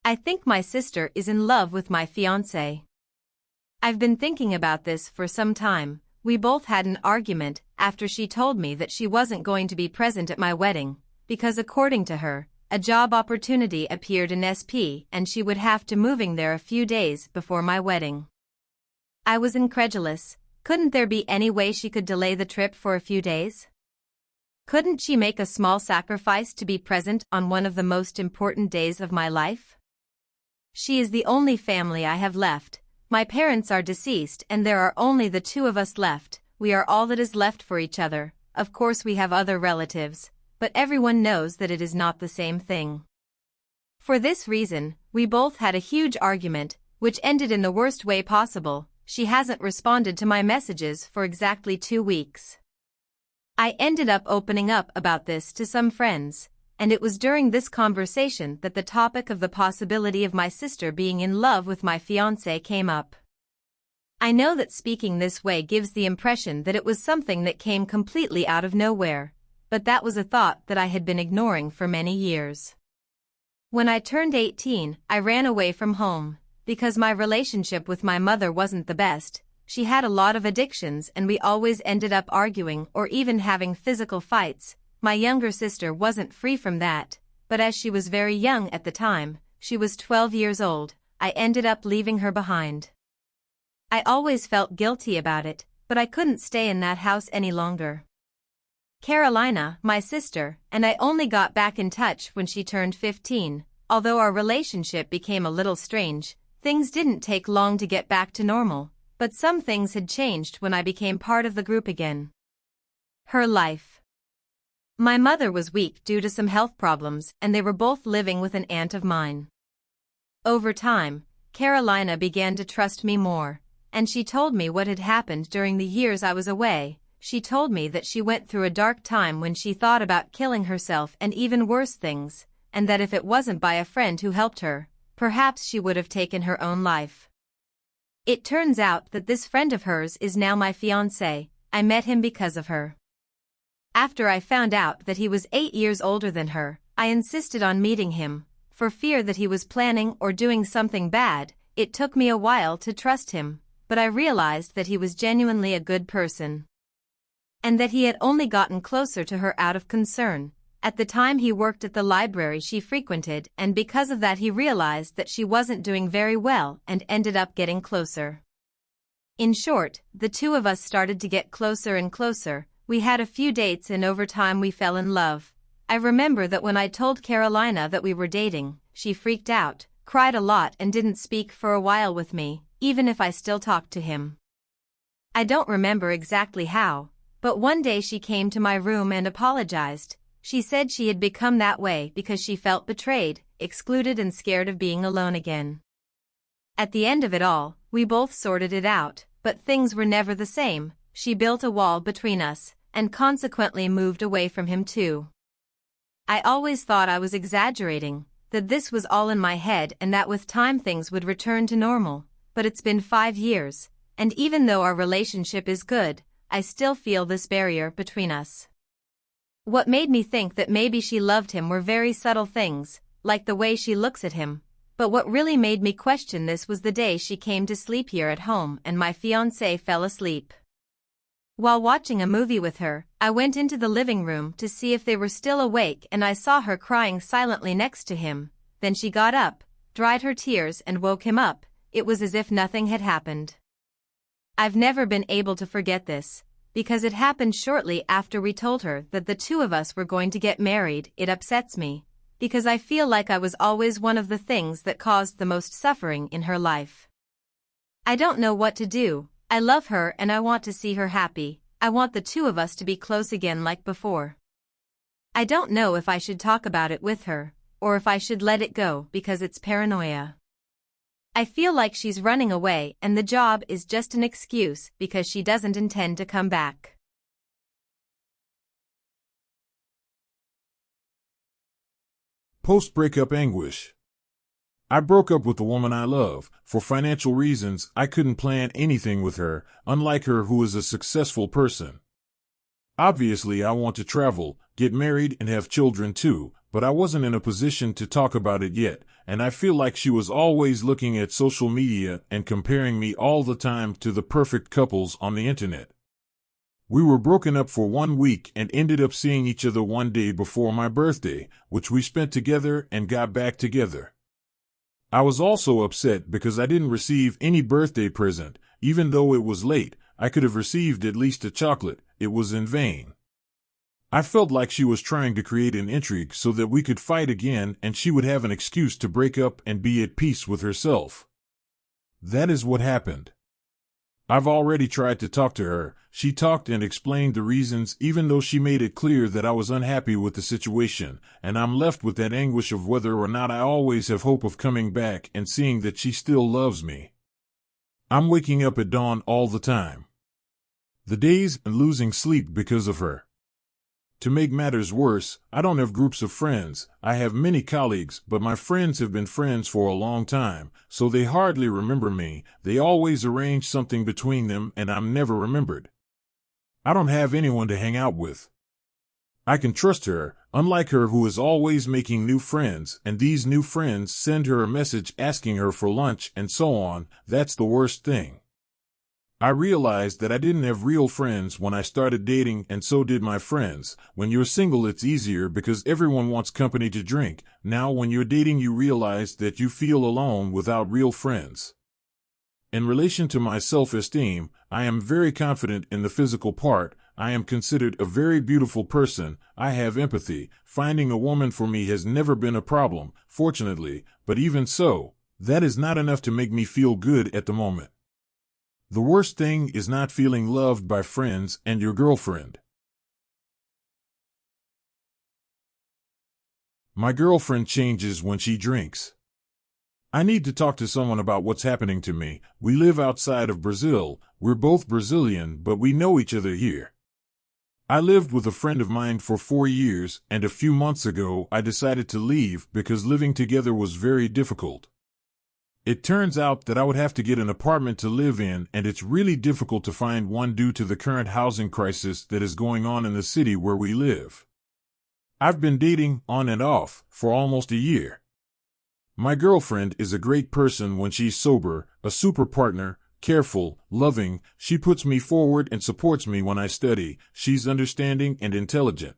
I think my sister is in love with my fiancé. I've been thinking about this for some time. We both had an argument after she told me that she wasn't going to be present at my wedding, because according to her, a job opportunity appeared in SP and she would have to moving there a few days before my wedding. I was incredulous. Couldn't there be any way she could delay the trip for a few days? Couldn't she make a small sacrifice to be present on one of the most important days of my life? She is the only family I have left. My parents are deceased and there are only the two of us left. We are all that is left for each other. Of course we have other relatives, but everyone knows that it is not the same thing. For this reason, we both had a huge argument, which ended in the worst way possible. She hasn't responded to my messages for exactly 2 weeks. I ended up opening up about this to some friends, and it was during this conversation that the topic of the possibility of my sister being in love with my fiancé came up. I know that speaking this way gives the impression that it was something that came completely out of nowhere, but that was a thought that I had been ignoring for many years. When I turned 18, I ran away from home, because my relationship with my mother wasn't the best. She had a lot of addictions and we always ended up arguing or even having physical fights. My younger sister wasn't free from that, but as she was very young at the time, she was 12 years old, I ended up leaving her behind. I always felt guilty about it, but I couldn't stay in that house any longer. Carolina, my sister, and I only got back in touch when she turned 15. Although our relationship became a little strange, things didn't take long to get back to normal. But some things had changed when I became part of the group again. Her life. My mother was weak due to some health problems and they were both living with an aunt of mine. Over time, Carolina began to trust me more, and she told me what had happened during the years I was away. She told me that she went through a dark time when she thought about killing herself and even worse things, and that if it wasn't by a friend who helped her, perhaps she would have taken her own life. It turns out that this friend of hers is now my fiancé. I met him because of her. After I found out that he was 8 years older than her, I insisted on meeting him, for fear that he was planning or doing something bad. It took me a while to trust him, but I realized that he was genuinely a good person. And that he had only gotten closer to her out of concern. At the time he worked at the library she frequented, and because of that he realized that she wasn't doing very well and ended up getting closer. In short, the two of us started to get closer and closer. We had a few dates and over time we fell in love. I remember that when I told Carolina that we were dating, she freaked out, cried a lot and didn't speak for a while with me, even if I still talked to him. I don't remember exactly how, but one day she came to my room and apologized. She said she had become that way because she felt betrayed, excluded and scared of being alone again. At the end of it all, we both sorted it out, but things were never the same. She built a wall between us, and consequently moved away from him too. I always thought I was exaggerating, that this was all in my head and that with time things would return to normal, but it's been 5 years, and even though our relationship is good, I still feel this barrier between us. What made me think that maybe she loved him were very subtle things, like the way she looks at him, but what really made me question this was the day she came to sleep here at home and my fiancé fell asleep. While watching a movie with her, I went into the living room to see if they were still awake and I saw her crying silently next to him. Then she got up, dried her tears and woke him up. It was as if nothing had happened. I've never been able to forget this, because it happened shortly after we told her that the two of us were going to get married. It upsets me, because I feel like I was always one of the things that caused the most suffering in her life. I don't know what to do. I love her and I want to see her happy. I want the two of us to be close again like before. I don't know if I should talk about it with her, or if I should let it go because it's paranoia. I feel like she's running away and the job is just an excuse because she doesn't intend to come back. Post-breakup anguish. I broke up with the woman I love. For financial reasons, I couldn't plan anything with her, unlike her who is a successful person. Obviously, I want to travel, get married and have children too, but I wasn't in a position to talk about it yet, and I feel like she was always looking at social media and comparing me all the time to the perfect couples on the internet. We were broken up for 1 week and ended up seeing each other one day before my birthday, which we spent together and got back together. I was also upset because I didn't receive any birthday present. Even though it was late, I could have received at least a chocolate. It was in vain. I felt like she was trying to create an intrigue so that we could fight again and she would have an excuse to break up and be at peace with herself. That is what happened. I've already tried to talk to her. She talked and explained the reasons, even though she made it clear that I was unhappy with the situation, and I'm left with that anguish of whether or not I always have hope of coming back and seeing that she still loves me. I'm waking up at dawn all the time. The days and losing sleep because of her. To make matters worse, I don't have groups of friends. I have many colleagues, but my friends have been friends for a long time, so they hardly remember me. They always arrange something between them and I'm never remembered. I don't have anyone to hang out with. I can trust her, unlike her who is always making new friends, and these new friends send her a message asking her for lunch and so on. That's the worst thing. I realized that I didn't have real friends when I started dating, and so did my friends. When you're single, it's easier because everyone wants company to drink. Now, when you're dating, you realize that you feel alone without real friends. In relation to my self-esteem, I am very confident in the physical part. I am considered a very beautiful person. I have empathy. Finding a woman for me has never been a problem, fortunately, but even so, that is not enough to make me feel good at the moment. The worst thing is not feeling loved by friends and your girlfriend. My girlfriend changes when she drinks. I need to talk to someone about what's happening to me. We live outside of Brazil. We're both Brazilian, but we know each other here. I lived with a friend of mine for 4 years, and a few months ago I decided to leave because living together was very difficult. It turns out that I would have to get an apartment to live in, and it's really difficult to find one due to the current housing crisis that is going on in the city where we live. I've been dating, on and off, for almost a year. My girlfriend is a great person when she's sober, a super partner, careful, loving. She puts me forward and supports me when I study. She's understanding and intelligent.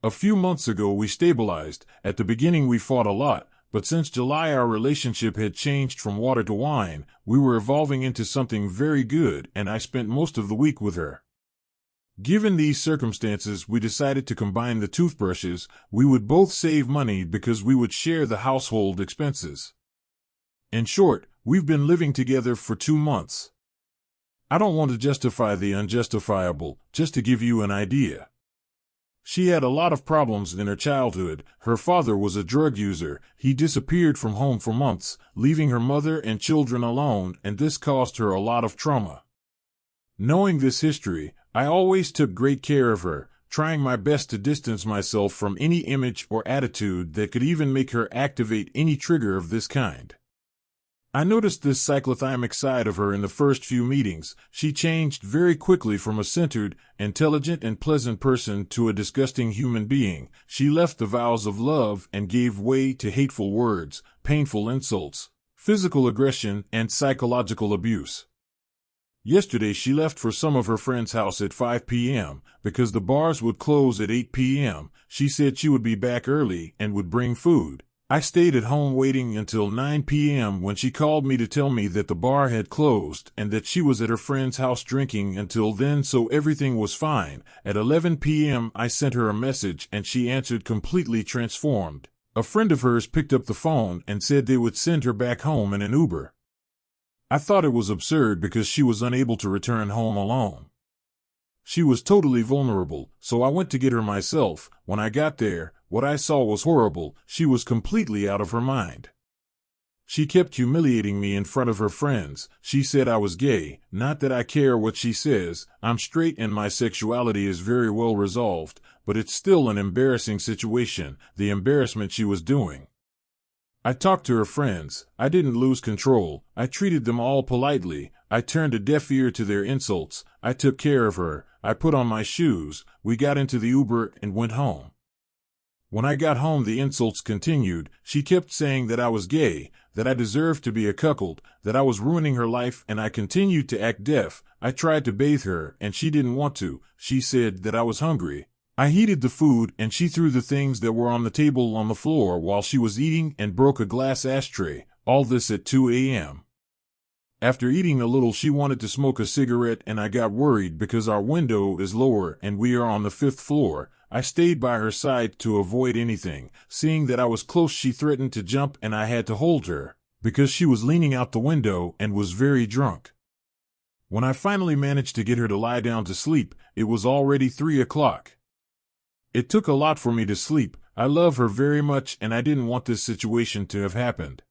A few months ago we stabilized. At the beginning we fought a lot. But since July our relationship had changed from water to wine. We were evolving into something very good, and I spent most of the week with her. Given these circumstances, we decided to combine the toothbrushes. We would both save money because we would share the household expenses. In short, we've been living together for 2 months. I don't want to justify the unjustifiable, just to give you an idea. She had a lot of problems in her childhood. Her father was a drug user. He disappeared from home for months, leaving her mother and children alone, and this caused her a lot of trauma. Knowing this history, I always took great care of her, trying my best to distance myself from any image or attitude that could even make her activate any trigger of this kind. I noticed this cyclothymic side of her in the first few meetings. She changed very quickly from a centered, intelligent, and pleasant person to a disgusting human being. She left the vows of love and gave way to hateful words, painful insults, physical aggression, and psychological abuse. Yesterday she left for some of her friend's house at 5 p.m. because the bars would close at 8 p.m. She said she would be back early and would bring food. I stayed at home waiting until 9 p.m. when she called me to tell me that the bar had closed and that she was at her friend's house drinking until then, so everything was fine. At 11 p.m. I sent her a message and she answered completely transformed. A friend of hers picked up the phone and said they would send her back home in an Uber. I thought it was absurd because she was unable to return home alone. She was totally vulnerable, so I went to get her myself. When I got there, what I saw was horrible. She was completely out of her mind. She kept humiliating me in front of her friends. She said I was gay. Not that I care what she says. I'm straight and my sexuality is very well resolved, but it's still an embarrassing situation, the embarrassment she was doing. I talked to her friends. I didn't lose control. I treated them all politely. I turned a deaf ear to their insults. I took care of her. I put on my shoes. We got into the Uber and went home. When I got home, the insults continued. She kept saying that I was gay, that I deserved to be a cuckold, that I was ruining her life, and I continued to act deaf. I tried to bathe her, and she didn't want to. She said that I was hungry. I heated the food, and she threw the things that were on the table on the floor while she was eating and broke a glass ashtray. All this at 2 a.m. After eating a little, she wanted to smoke a cigarette, and I got worried because our window is lower and we are on the 5th floor. I stayed by her side to avoid anything. Seeing that I was close, she threatened to jump, and I had to hold her because she was leaning out the window and was very drunk. When I finally managed to get her to lie down to sleep, it was already 3 o'clock. It took a lot for me to sleep. I love her very much, and I didn't want this situation to have happened.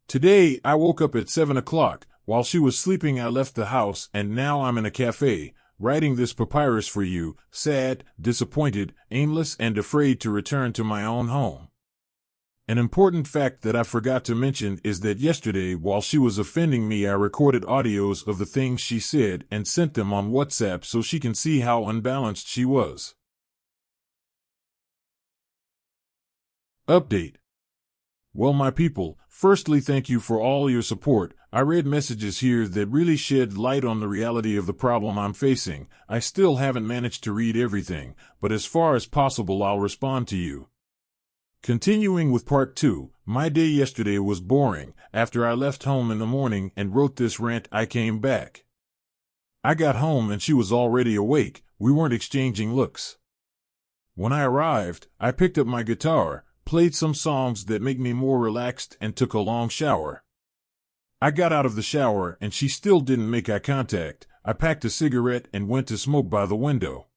Today, I woke up at 7 o'clock. While she was sleeping, I left the house, and now I'm in a cafe, writing this papyrus for you, sad, disappointed, aimless, and afraid to return to my own home. An important fact that I forgot to mention is that yesterday, while she was offending me, I recorded audios of the things she said and sent them on WhatsApp so she can see how unbalanced she was. Update. Well, my people, firstly, thank you for all your support. I read messages here that really shed light on the reality of the problem I'm facing. I still haven't managed to read everything, but as far as possible, I'll respond to you. Continuing with part 2, my day yesterday was boring. After I left home in the morning and wrote this rant, I came back. I got home and she was already awake. We weren't exchanging looks. When I arrived, I picked up my guitar, played some songs that make me more relaxed, and took a long shower. I got out of the shower and she still didn't make eye contact. I packed a cigarette and went to smoke by the window.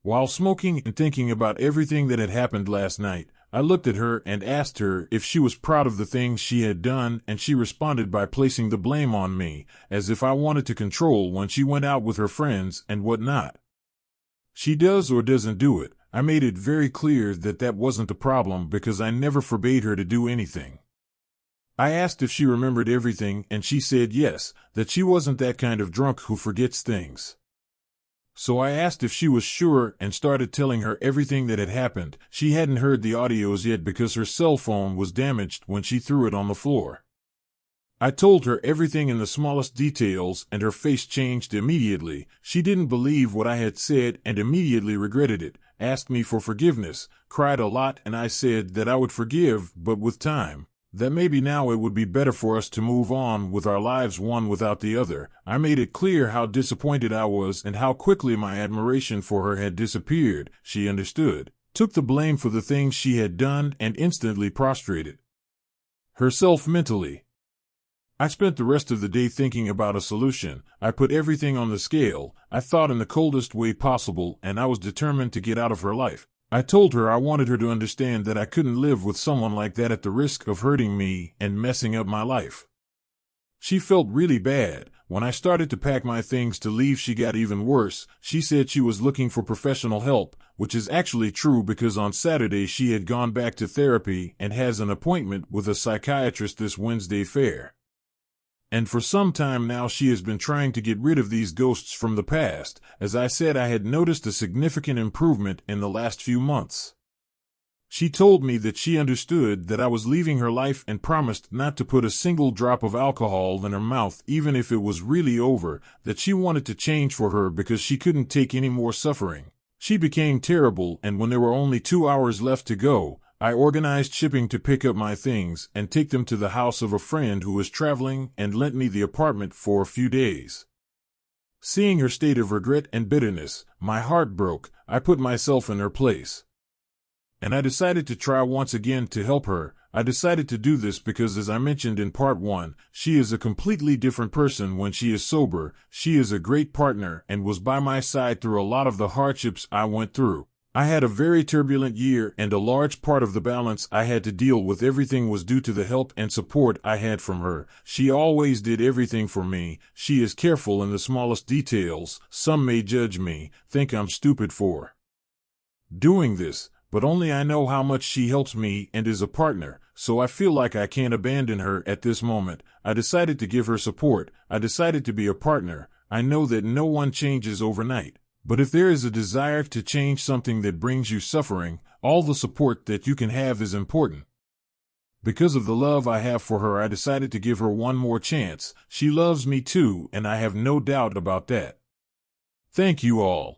While smoking and thinking about everything that had happened last night, I looked at her and asked her if she was proud of the things she had done, and she responded by placing the blame on me, as if I wanted to control when she went out with her friends and whatnot. She does or doesn't do it. I made it very clear that that wasn't the problem because I never forbade her to do anything. I asked if she remembered everything, and she said yes, that she wasn't that kind of drunk who forgets things. So I asked if she was sure and started telling her everything that had happened. She hadn't heard the audios yet because her cell phone was damaged when she threw it on the floor. I told her everything in the smallest details, and her face changed immediately. She didn't believe what I had said and immediately regretted it, asked me for forgiveness, cried a lot, and I said that I would forgive, but with time. That maybe now it would be better for us to move on with our lives, one without the other. I made it clear how disappointed I was and how quickly my admiration for her had disappeared. She understood, took the blame for the things she had done, and instantly prostrated herself mentally. I spent the rest of the day thinking about a solution. I put everything on the scale. I thought in the coldest way possible, and I was determined to get out of her life. I told her I wanted her to understand that I couldn't live with someone like that at the risk of hurting me and messing up my life. She felt really bad. When I started to pack my things to leave, she got even worse. She said she was looking for professional help, which is actually true because on Saturday she had gone back to therapy and has an appointment with a psychiatrist this Wednesday fair. And for some time now she has been trying to get rid of these ghosts from the past. As I said, I had noticed a significant improvement in the last few months. She told me that she understood that I was leaving her life and promised not to put a single drop of alcohol in her mouth even if it was really over, that she wanted to change for her because she couldn't take any more suffering. She became terrible, and when there were only 2 hours left to go, I organized shipping to pick up my things and take them to the house of a friend who was traveling and lent me the apartment for a few days. Seeing her state of regret and bitterness, my heart broke. I put myself in her place. And I decided to try once again to help her. I decided to do this because, as I mentioned in part 1, she is a completely different person when she is sober. She is a great partner and was by my side through a lot of the hardships I went through. I had a very turbulent year, and a large part of the balance I had to deal with everything was due to the help and support I had from her. She always did everything for me. She is careful in the smallest details. Some may judge me, think I'm stupid for doing this, but only I know how much she helps me and is a partner, so I feel like I can't abandon her at this moment. I decided to give her support. I decided to be a partner. I know that no one changes overnight, But if there is a desire to change something that brings you suffering, all the support that you can have is important. Because of the love I have for her, I decided to give her one more chance. She loves me too, and I have no doubt about that. Thank you all.